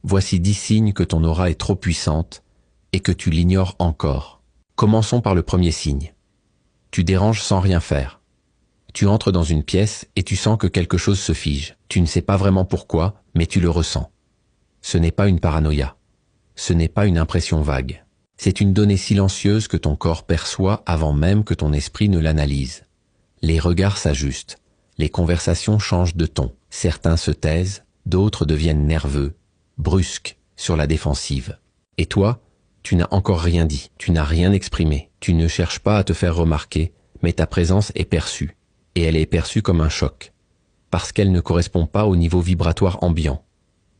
Voici 10 signes que ton aura est trop puissante et que tu l'ignores encore. Commençons par le premier signe. Tu déranges sans rien faire. Tu entres dans une pièce et tu sens que quelque chose se fige. Tu ne sais pas vraiment pourquoi, mais tu le ressens. Ce n'est pas une paranoïa. Ce n'est pas une impression vague. C'est une donnée silencieuse que ton corps perçoit avant même que ton esprit ne l'analyse. Les regards s'ajustent. Les conversations changent de ton. Certains se taisent, d'autres deviennent nerveux, brusques, sur la défensive. Et toi, tu n'as encore rien dit, tu n'as rien exprimé. Tu ne cherches pas à te faire remarquer, mais ta présence est perçue. Et elle est perçue comme un choc. Parce qu'elle ne correspond pas au niveau vibratoire ambiant.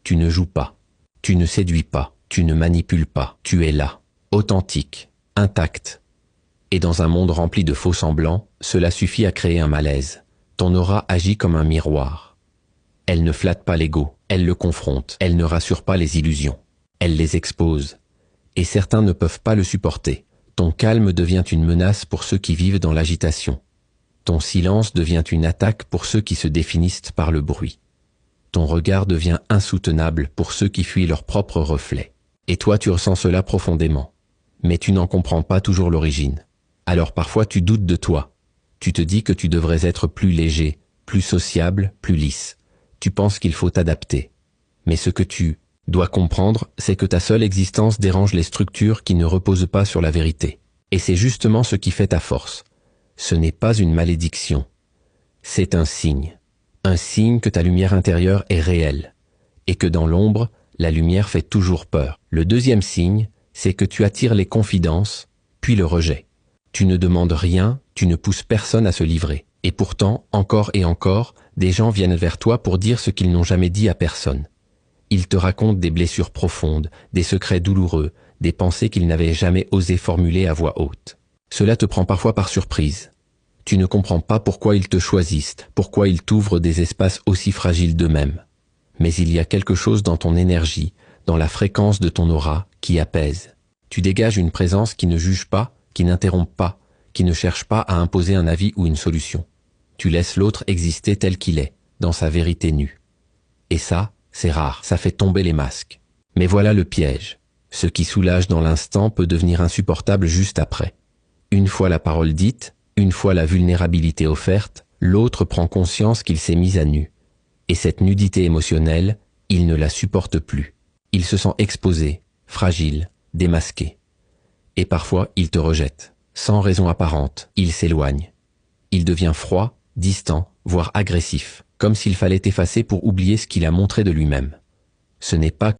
Tu ne joues pas. Tu ne séduis pas. Tu ne manipules pas. Tu es là. Authentique. Intact. Et dans un monde rempli de faux semblants, cela suffit à créer un malaise. Ton aura agit comme un miroir. Elle ne flatte pas l'ego. Elle le confronte. Elle ne rassure pas les illusions. Elle les expose. Et certains ne peuvent pas le supporter. Ton calme devient une menace pour ceux qui vivent dans l'agitation. Ton silence devient une attaque pour ceux qui se définissent par le bruit. Ton regard devient insoutenable pour ceux qui fuient leur propre reflet. Et toi tu ressens cela profondément. Mais tu n'en comprends pas toujours l'origine. Alors parfois tu doutes de toi. Tu te dis que tu devrais être plus léger, plus sociable, plus lisse. Tu penses qu'il faut t'adapter. Mais ce que tu dois comprendre, c'est que ta seule existence dérange les structures qui ne reposent pas sur la vérité. Et c'est justement ce qui fait ta force. Ce n'est pas une malédiction. C'est un signe. Un signe que ta lumière intérieure est réelle. Et que dans l'ombre, la lumière fait toujours peur. Le deuxième signe, c'est que tu attires les confidences, puis le rejet. Tu ne demandes rien, tu ne pousses personne à se livrer. Et pourtant, encore et encore, des gens viennent vers toi pour dire ce qu'ils n'ont jamais dit à personne. Ils te racontent des blessures profondes, des secrets douloureux, des pensées qu'ils n'avaient jamais osé formuler à voix haute. Cela te prend parfois par surprise. Tu ne comprends pas pourquoi ils te choisissent, pourquoi ils t'ouvrent des espaces aussi fragiles d'eux-mêmes. Mais il y a quelque chose dans ton énergie, dans la fréquence de ton aura, qui apaise. Tu dégages une présence qui ne juge pas, qui n'interrompt pas, qui ne cherche pas à imposer un avis ou une solution. Tu laisses l'autre exister tel qu'il est, dans sa vérité nue. Et ça, c'est rare, ça fait tomber les masques. Mais voilà le piège. Ce qui soulage dans l'instant peut devenir insupportable juste après. Une fois la parole dite, une fois la vulnérabilité offerte, l'autre prend conscience qu'il s'est mis à nu. Et cette nudité émotionnelle, il ne la supporte plus. Il se sent exposé, fragile, démasqué. Et parfois, il te rejette. Sans raison apparente, il s'éloigne. Il devient froid, distant, voire agressif, comme s'il fallait effacer pour oublier ce qu'il a montré de lui-même. Ce n'est pas